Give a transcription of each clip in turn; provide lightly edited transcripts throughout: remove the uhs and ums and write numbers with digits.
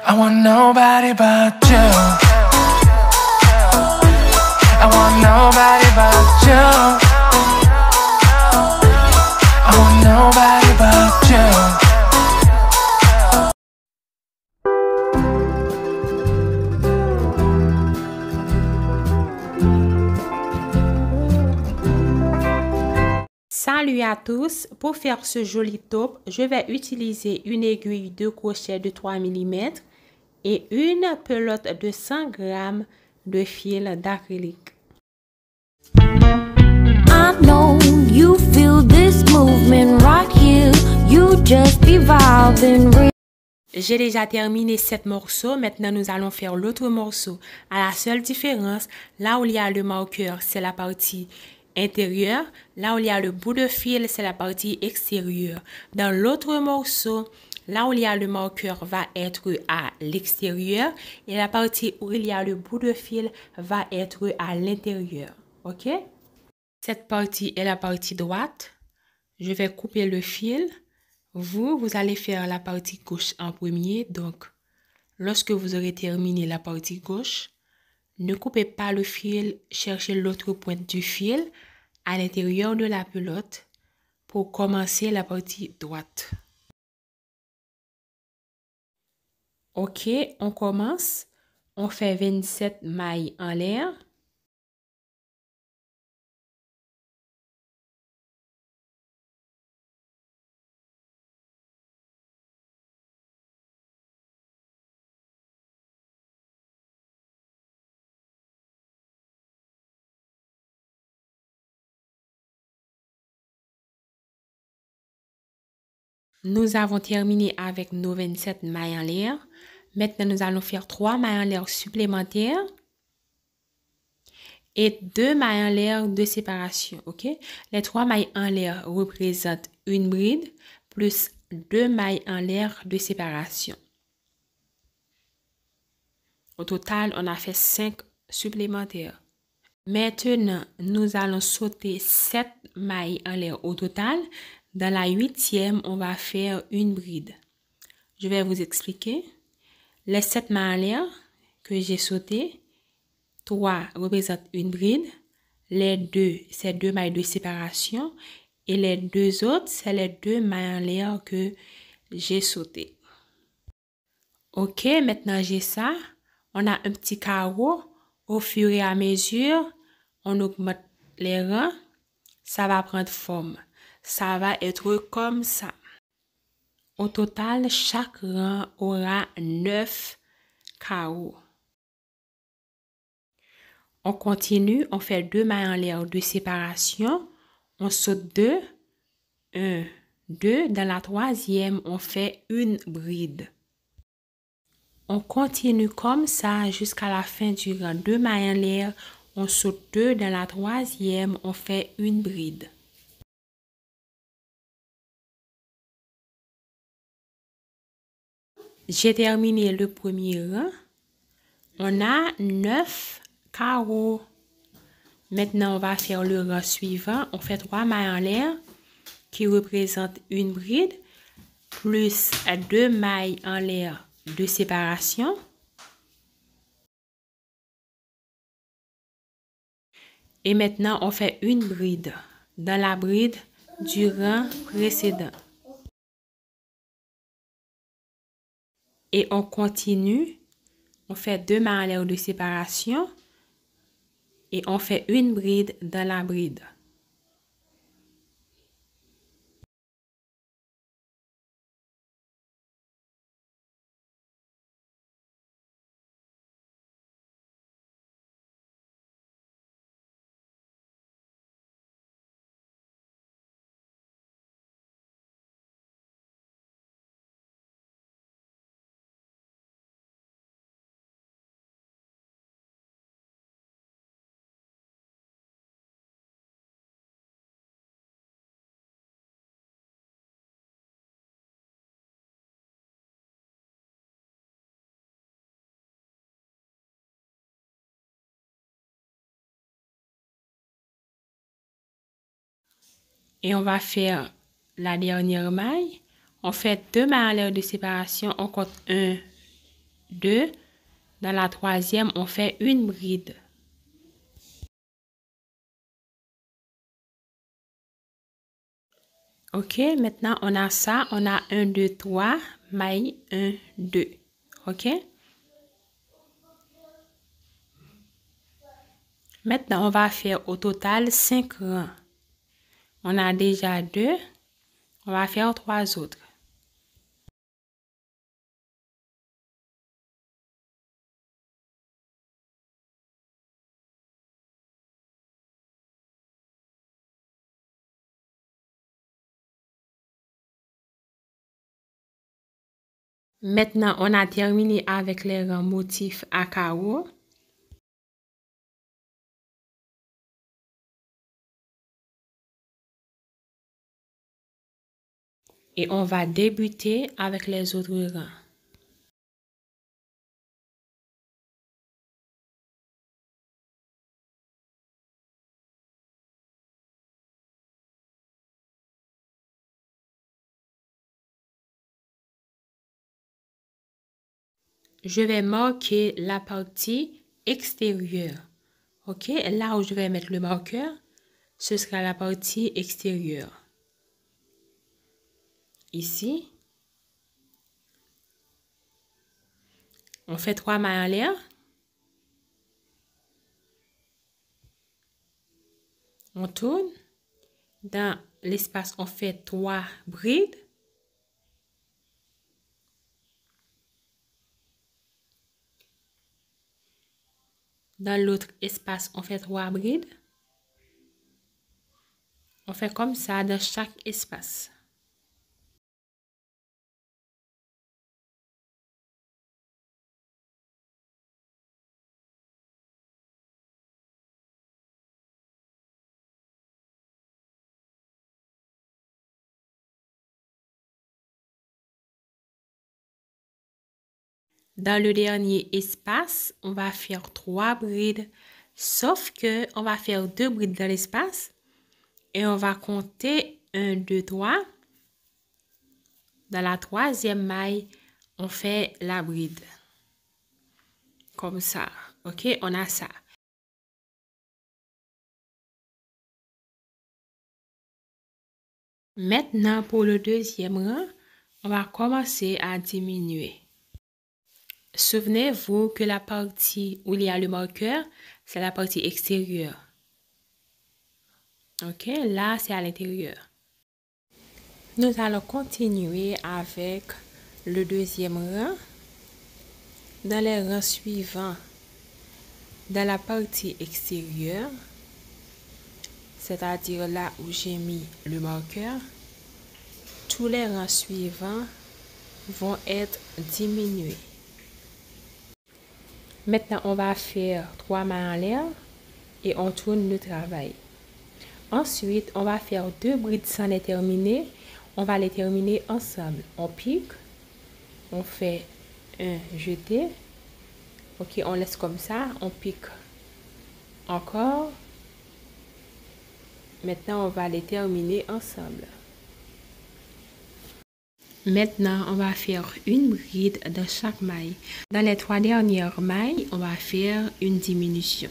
I want nobody but you. I want nobody but you. I want nobody but you. Salut à tous, pour faire ce joli top, je vais utiliser une aiguille de crochet de 3 mm et une pelote de 100 g de fil d'acrylique. I know you feel this movement right here, you just be vibing. J'ai déjà terminé 7 morceaux, maintenant nous allons faire l'autre morceau. À la seule différence, là où il y a le marqueur, c'est la partie intérieure. Là où il y a le bout de fil, c'est la partie extérieure. Dans l'autre morceau, là où il y a le marqueur va être à l'extérieur et la partie où il y a le bout de fil va être à l'intérieur. OK? Cette partie est la partie droite. Je vais couper le fil. Vous allez faire la partie gauche en premier. Donc, lorsque vous aurez terminé la partie gauche, ne coupez pas le fil, cherchez l'autre pointe du fil à l'intérieur de la pelote pour commencer la partie droite. OK, on commence. On fait 27 mailles en l'air. Nous avons terminé avec nos 27 mailles en l'air. Maintenant, nous allons faire 3 mailles en l'air supplémentaires et 2 mailles en l'air de séparation. OK? Les 3 mailles en l'air représentent une bride plus 2 mailles en l'air de séparation. Au total, on a fait 5 supplémentaires. Maintenant, nous allons sauter 7 mailles en l'air au total. Dans la 8e, on va faire une bride. Je vais vous expliquer. Les 7 mailles en l'air que j'ai sautées, 3 représentent une bride. Les 2, c'est 2 mailles de séparation. Et les 2 autres, c'est les 2 mailles en l'air que j'ai sautées. OK, maintenant j'ai ça. On a un petit carreau. Au fur et à mesure, on augmente les rangs. Ça va prendre forme. Ça va être comme ça. Au total, chaque rang aura 9 carreaux. On continue, on fait 2 mailles en l'air de séparation. On saute 2, 1, 2. Dans la 3e, on fait une bride. On continue comme ça jusqu'à la fin du rang. 2 mailles en l'air, on saute 2. Dans la 3e, on fait une bride. J'ai terminé le premier rang. On a 9 carreaux. Maintenant, on va faire le rang suivant. On fait 3 mailles en l'air qui représentent une bride plus 2 mailles en l'air de séparation. Et maintenant, on fait une bride dans la bride du rang précédent. Et on continue. On fait 2 mailles en l'air de séparation. Et on fait une bride dans la bride. Et on va faire la dernière maille. On fait 2 mailles en l'air de séparation. On compte 1, 2. Dans la troisième, on fait une bride. OK, maintenant on a ça, on a 1, 2, 3, mailles 1, 2. OK? Maintenant, on va faire au total 5 rangs. On a déjà 2, on va faire 3 autres. Maintenant, on a terminé avec les rangs motifs à carreaux. Et on va débuter avec les autres rangs. Je vais marquer la partie extérieure. OK? Là où je vais mettre le marqueur, ce sera la partie extérieure. Ici, on fait 3 mailles en l'air. On tourne. Dans l'espace, on fait 3 brides. Dans l'autre espace, on fait 3 brides. On fait comme ça dans chaque espace. Dans le dernier espace, on va faire 3 brides, sauf que on va faire 2 brides dans l'espace et on va compter 1, 2, 3. Dans la troisième maille, on fait la bride. Comme ça. OK, on a ça. Maintenant, pour le deuxième rang, on va commencer à diminuer. Souvenez-vous que la partie où il y a le marqueur, c'est la partie extérieure. OK, là, c'est à l'intérieur. Nous allons continuer avec le deuxième rang. Dans les rangs suivants, dans la partie extérieure, c'est-à-dire là où j'ai mis le marqueur, tous les rangs suivants vont être diminués. Maintenant, on va faire 3 mailles en l'air et on tourne le travail. Ensuite, on va faire 2 brides sans les terminer. On va les terminer ensemble. On pique, on fait un jeté. OK, on laisse comme ça. On pique encore. Maintenant, on va les terminer ensemble. Maintenant, on va faire une bride dans chaque maille. Dans les 3 dernières mailles, on va faire une diminution.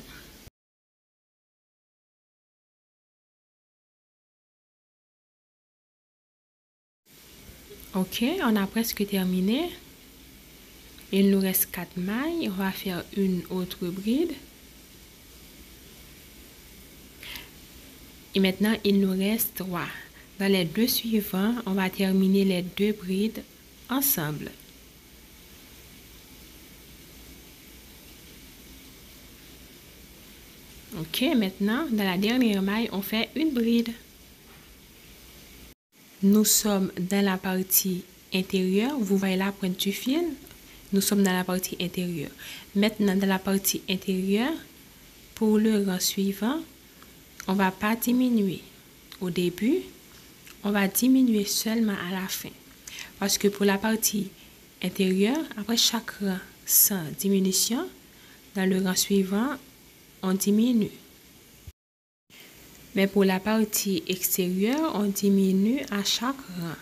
OK, on a presque terminé. Il nous reste 4 mailles. On va faire une autre bride. Et maintenant, il nous reste 3. Dans les 2 suivants, on va terminer les 2 brides ensemble. OK, maintenant, dans la dernière maille, on fait une bride. Nous sommes dans la partie intérieure. Vous voyez la pointe du fil. Nous sommes dans la partie intérieure. Maintenant, dans la partie intérieure, pour le rang suivant, on ne va pas diminuer. Au début, on va diminuer seulement à la fin. Parce que pour la partie intérieure, après chaque rang sans diminution, dans le rang suivant, on diminue. Mais pour la partie extérieure, on diminue à chaque rang.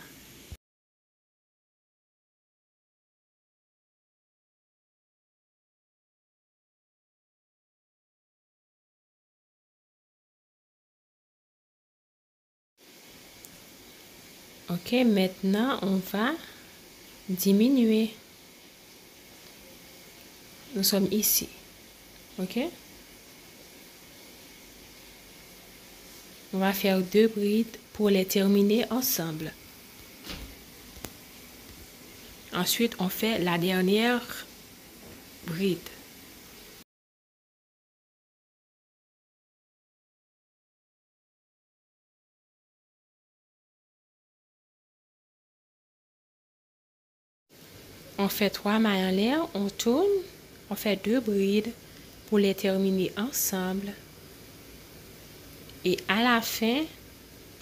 Ok, maintenant on va diminuer. Nous sommes ici. Ok? On va faire 2 brides pour les terminer ensemble. Ensuite, on fait la dernière bride. On fait 3 mailles en l'air, on tourne, on fait 2 brides pour les terminer ensemble. Et à la fin,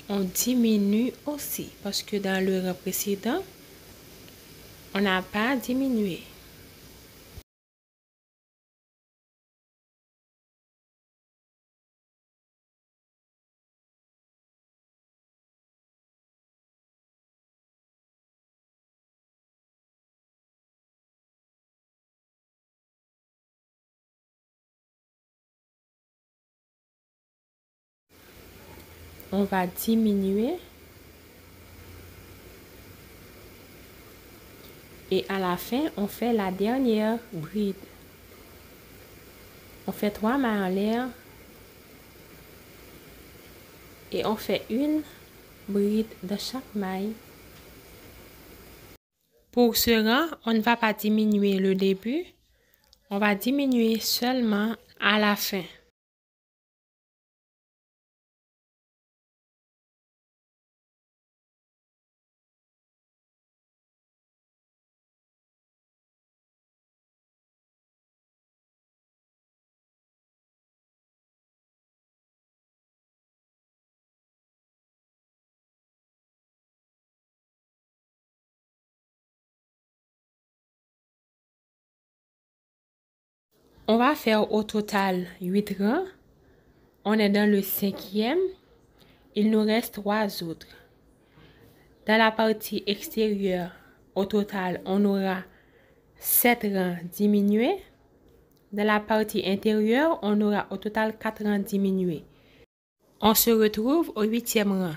on diminue aussi parce que dans le rang précédent, on n'a pas diminué. On va diminuer. Et à la fin, on fait la dernière bride. On fait 3 mailles en l'air. Et on fait une bride de chaque maille. Pour ce rang, on ne va pas diminuer le début. On va diminuer seulement à la fin. On va faire au total 8 rangs. On est dans le 5e. Il nous reste 3 autres. Dans la partie extérieure, au total, on aura 7 rangs diminués. Dans la partie intérieure, on aura au total 4 rangs diminués. On se retrouve au 8e rang.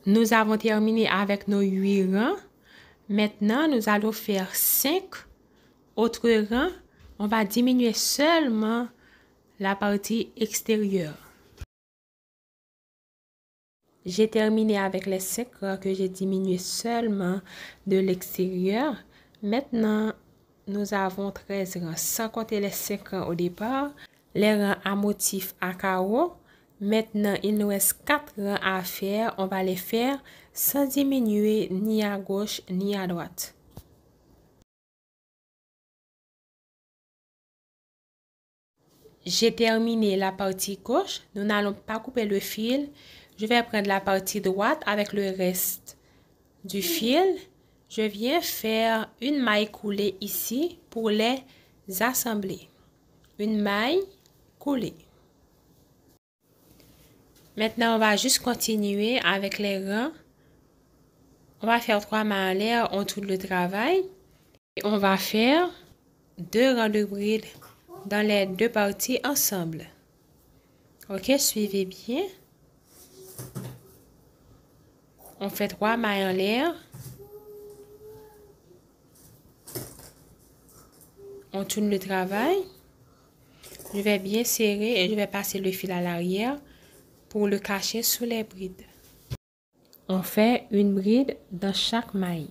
Nous avons terminé avec nos 8 rangs. Maintenant, nous allons faire 5 autres rangs. On va diminuer seulement la partie extérieure. J'ai terminé avec les 5 rangs que j'ai diminué seulement de l'extérieur. Maintenant, nous avons 13 rangs, sans compter les 5 rangs au départ. Les rangs à motif à carreaux. Maintenant, il nous reste 4 rangs à faire. On va les faire sans diminuer ni à gauche ni à droite. J'ai terminé la partie gauche. Nous n'allons pas couper le fil. Je vais prendre la partie droite avec le reste du fil. Je viens faire une maille coulée ici pour les assembler. Une maille coulée. Maintenant, on va juste continuer avec les rangs. On va faire 3 mailles en l'air, on tourne le travail. Et on va faire 2 rangs de brides dans les 2 parties ensemble. Ok, suivez bien. On fait 3 mailles en l'air. On tourne le travail. Je vais bien serrer et je vais passer le fil à l'arrière pour le cacher sous les brides. On fait une bride dans chaque maille.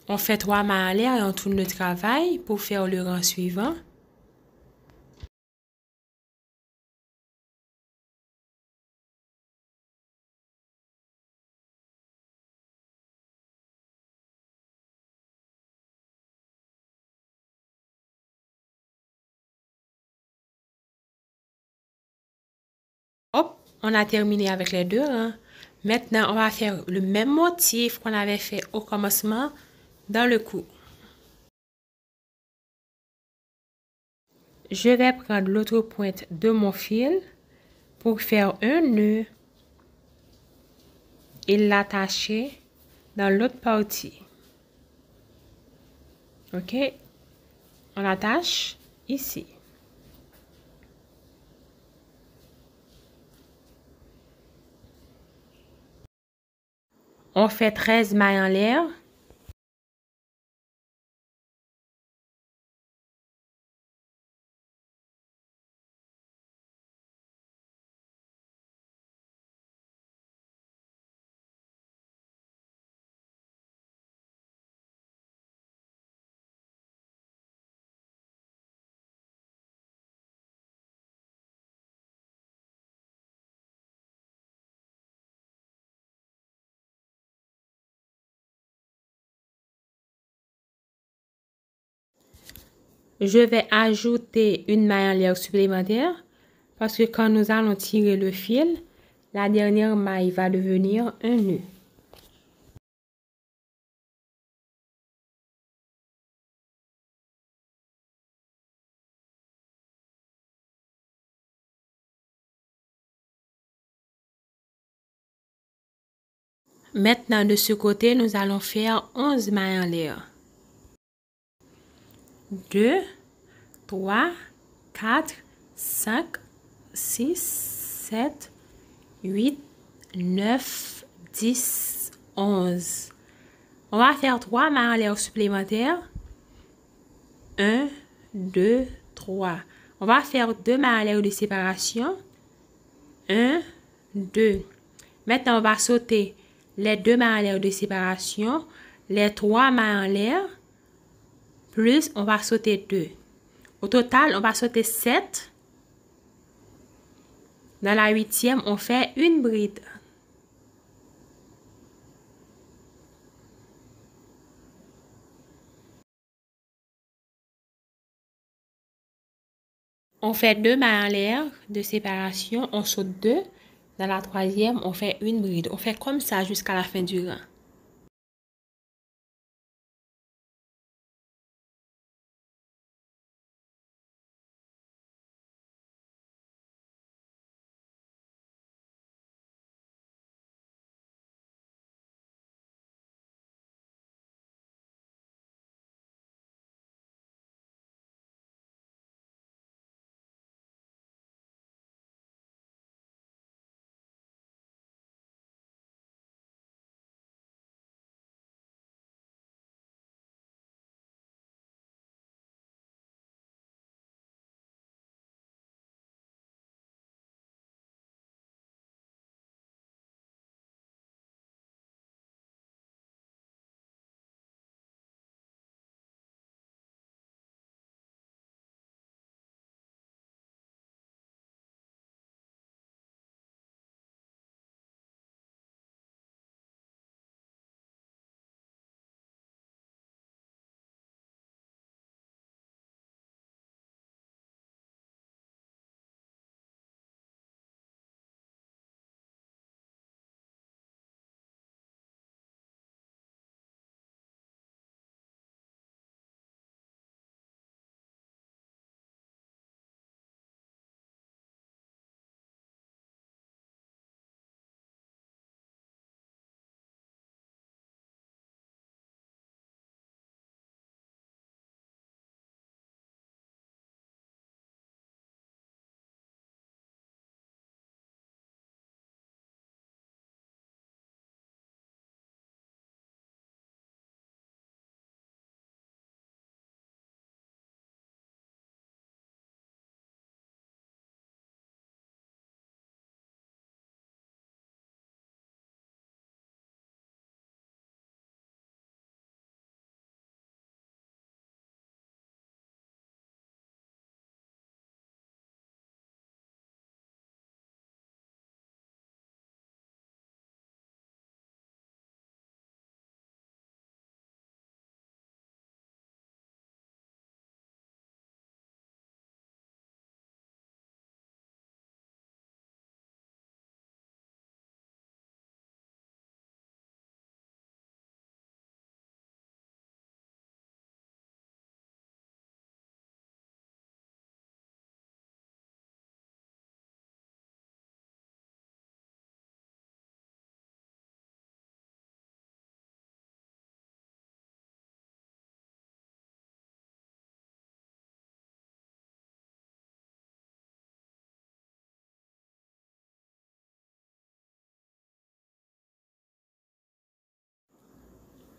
On fait 3 mailles en l'air et on tourne le travail pour faire le rang suivant. Hop, on a terminé avec les 2 rangs. Maintenant, on va faire le même motif qu'on avait fait au commencement dans le cou. Je vais prendre l'autre pointe de mon fil pour faire un nœud et l'attacher dans l'autre partie. Ok, on attache ici. On fait 13 mailles en l'air. Je vais ajouter une maille en l'air supplémentaire parce que quand nous allons tirer le fil, la dernière maille va devenir un nœud. Maintenant, de ce côté, nous allons faire 11 mailles en l'air. 2, 3, 4, 5, 6, 7, 8, 9, 10, 11. On va faire 3 mailles en l'air supplémentaires. 1, 2, 3. On va faire 2 mailles en l'air de séparation. 1, 2. Maintenant, on va sauter les 2 mailles en l'air de séparation, les 3 mailles en l'air, plus on va sauter 2. Au total, on va sauter 7. Dans la 8e, on fait une bride. On fait 2 mailles en l'air de séparation, on saute 2. Dans la 3e, on fait une bride. On fait comme ça jusqu'à la fin du rang.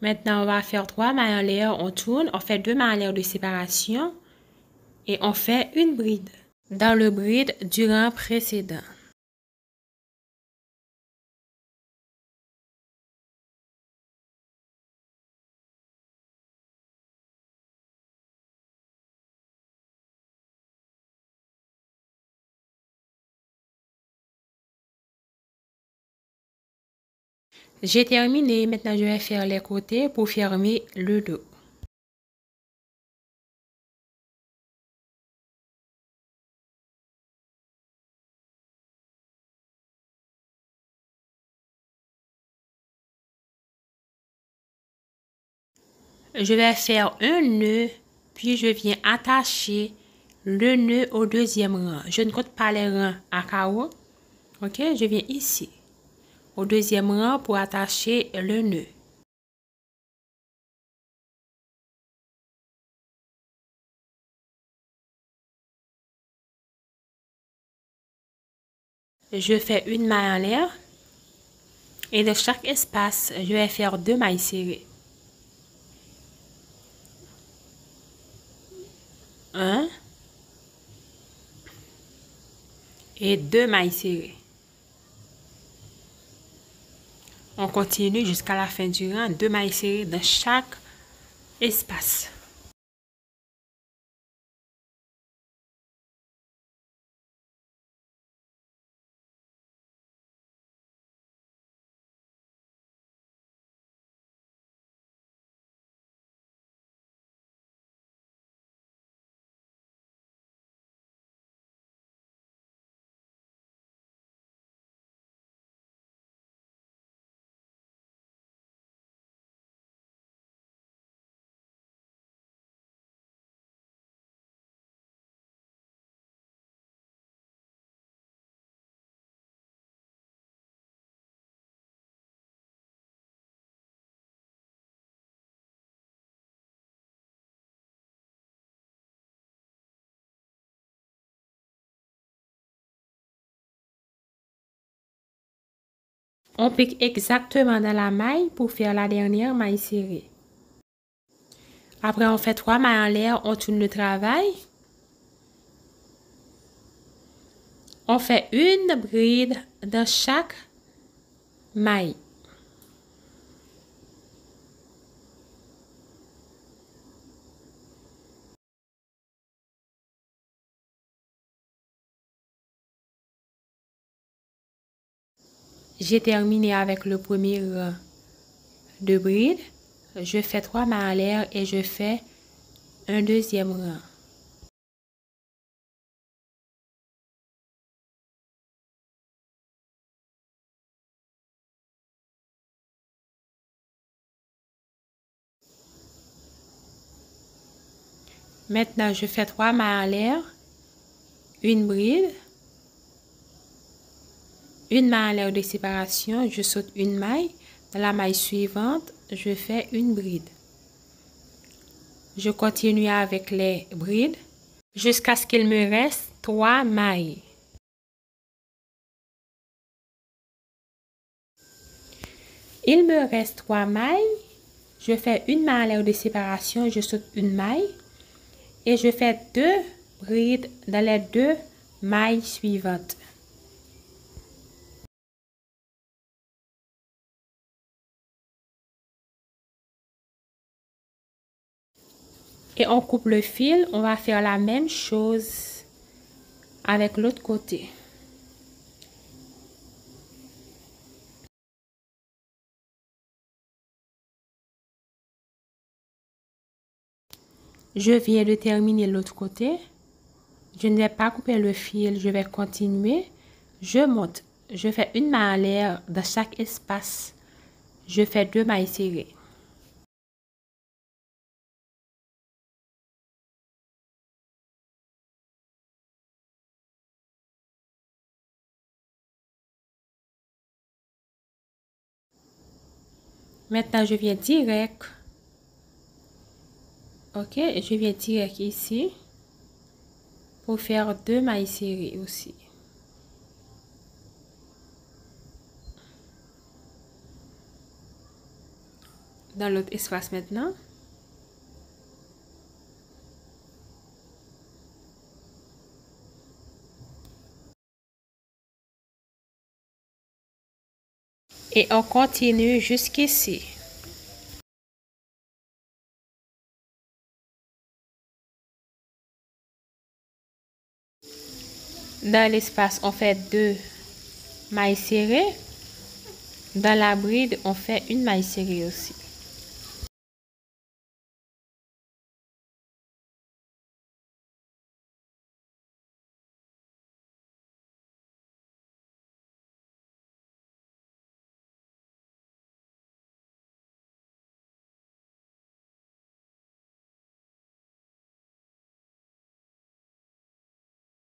Maintenant, on va faire 3 mailles en l'air, on tourne, on fait 2 mailles en l'air de séparation et on fait une bride dans le bride du rang précédent. J'ai terminé, maintenant je vais faire les côtés pour fermer le dos. Je vais faire un nœud, puis je viens attacher le nœud au deuxième rang. Je ne compte pas les rangs à carreau. Ok, je viens ici, au deuxième rang pour attacher le nœud. Je fais une maille en l'air et de chaque espace, je vais faire 2 mailles serrées. 1 et 2 mailles serrées. On continue jusqu'à la fin du rang, 2 mailles serrées dans chaque espace. On pique exactement dans la maille pour faire la dernière maille serrée. Après, on fait 3 mailles en l'air, on tourne le travail. On fait une bride dans chaque maille. J'ai terminé avec le premier rang de bride. Je fais 3 mailles en l'air et je fais un deuxième rang. Maintenant, je fais 3 mailles en l'air, une bride, une maille en l'air de séparation, je saute une maille. Dans la maille suivante, je fais une bride. Je continue avec les brides jusqu'à ce qu'il me reste 3 mailles. Il me reste 3 mailles. Je fais une maille en l'air de séparation, je saute une maille et je fais 2 brides dans les 2 mailles suivantes. Et on coupe le fil, on va faire la même chose avec l'autre côté. Je viens de terminer l'autre côté. Je ne vais pas couper le fil, je vais continuer. Je monte, je fais une maille en l'air dans chaque espace. Je fais 2 mailles serrées. Maintenant, je viens direct. Ok, je viens direct ici pour faire 2 mailles serrées aussi. dans l'autre espace maintenant. Et on continue jusqu'ici. Dans l'espace, on fait 2 mailles serrées. Dans la bride, on fait une maille serrée aussi.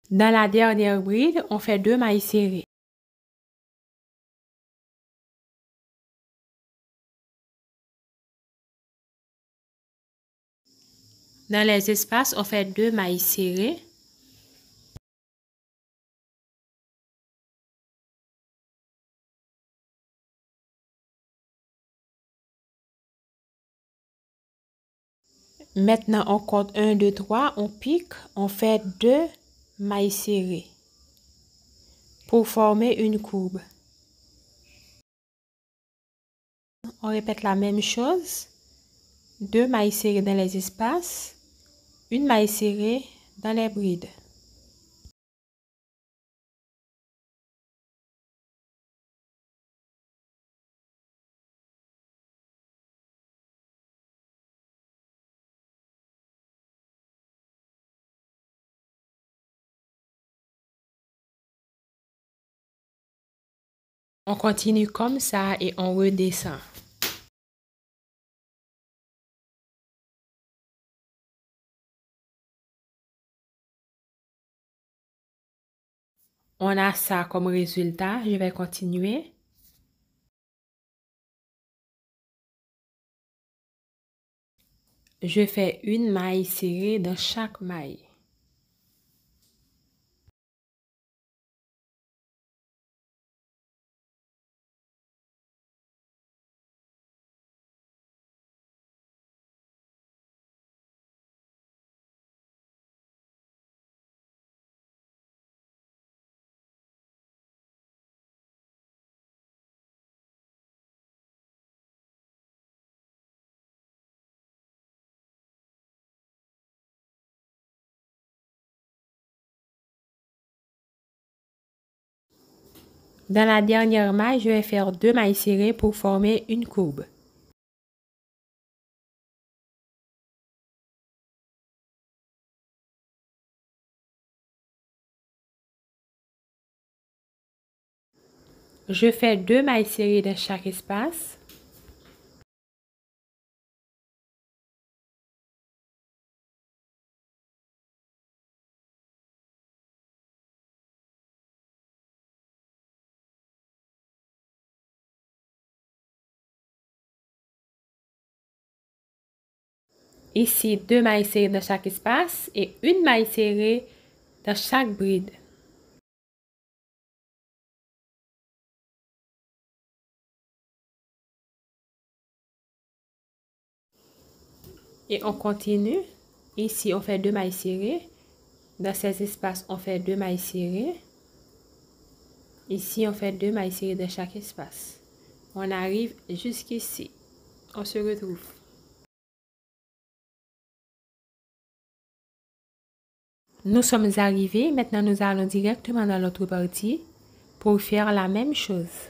Dans la dernière bride, on fait 2 mailles serrées. Dans les espaces, on fait 2 mailles serrées. Maintenant, on compte 1, 2, 3, on pique, on fait 2 mailles serrées pour former une courbe. On répète la même chose. 2 mailles serrées dans les espaces, une maille serrée dans les brides. On continue comme ça et on redescend. On a ça comme résultat. Je vais continuer. Je fais une maille serrée dans chaque maille. Dans la dernière maille, je vais faire 2 mailles serrées pour former une courbe. Je fais 2 mailles serrées dans chaque espace. Ici, 2 mailles serrées dans chaque espace et une maille serrée dans chaque bride. Et on continue. Ici, on fait 2 mailles serrées. Dans ces espaces, on fait 2 mailles serrées. Ici, on fait 2 mailles serrées dans chaque espace. On arrive jusqu'ici. On se retrouve. Nous sommes arrivés. Maintenant, nous allons directement dans l'autre partie pour faire la même chose.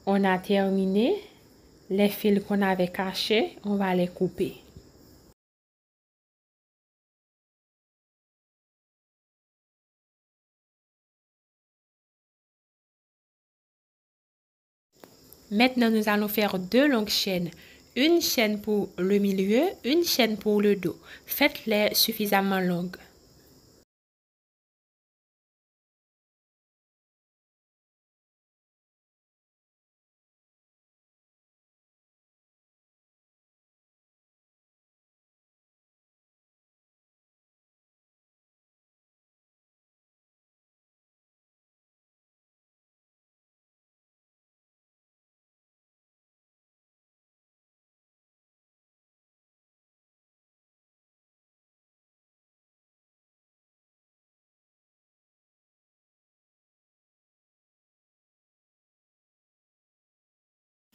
on a terminé. Les fils qu'on avait cachés, on va les couper. Maintenant, nous allons faire 2 longues chaînes. Une chaîne pour le milieu, une chaîne pour le dos. Faites-les suffisamment longues.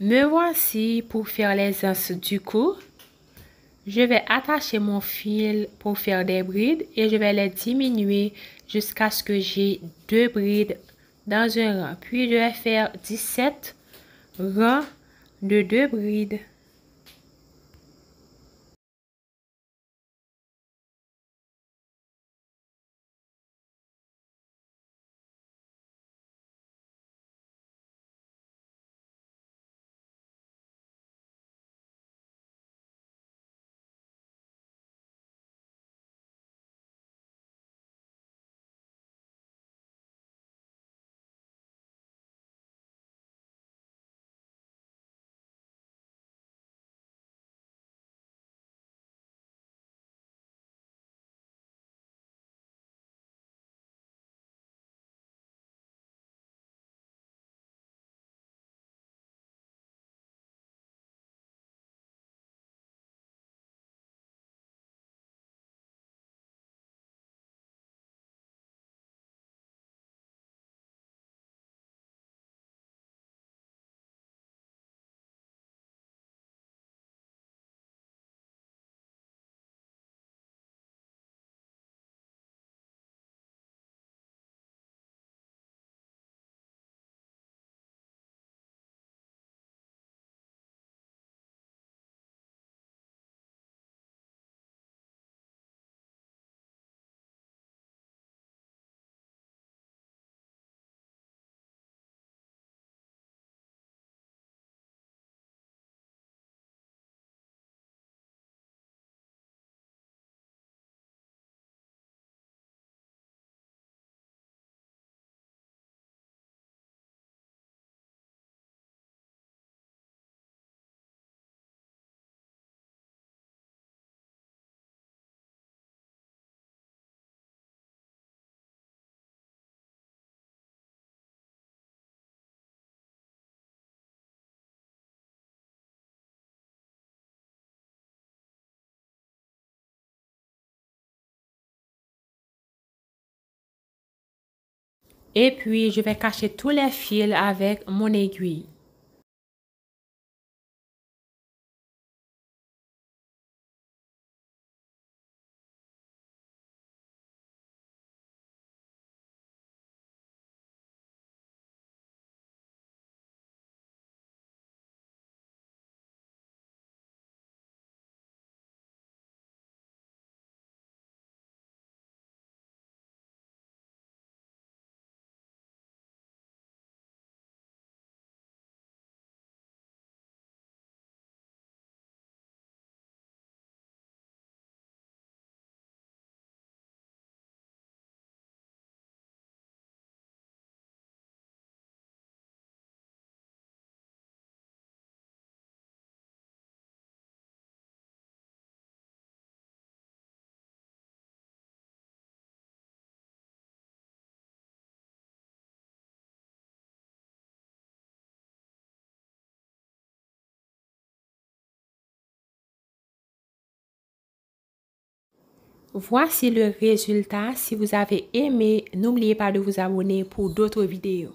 Me voici pour faire les anses du cou. Je vais attacher mon fil pour faire des brides et je vais les diminuer jusqu'à ce que j'ai 2 brides dans un rang. Puis je vais faire 17 rangs de 2 brides. Et puis, je vais cacher tous les fils avec mon aiguille. Voici le résultat. Si vous avez aimé, n'oubliez pas de vous abonner pour d'autres vidéos.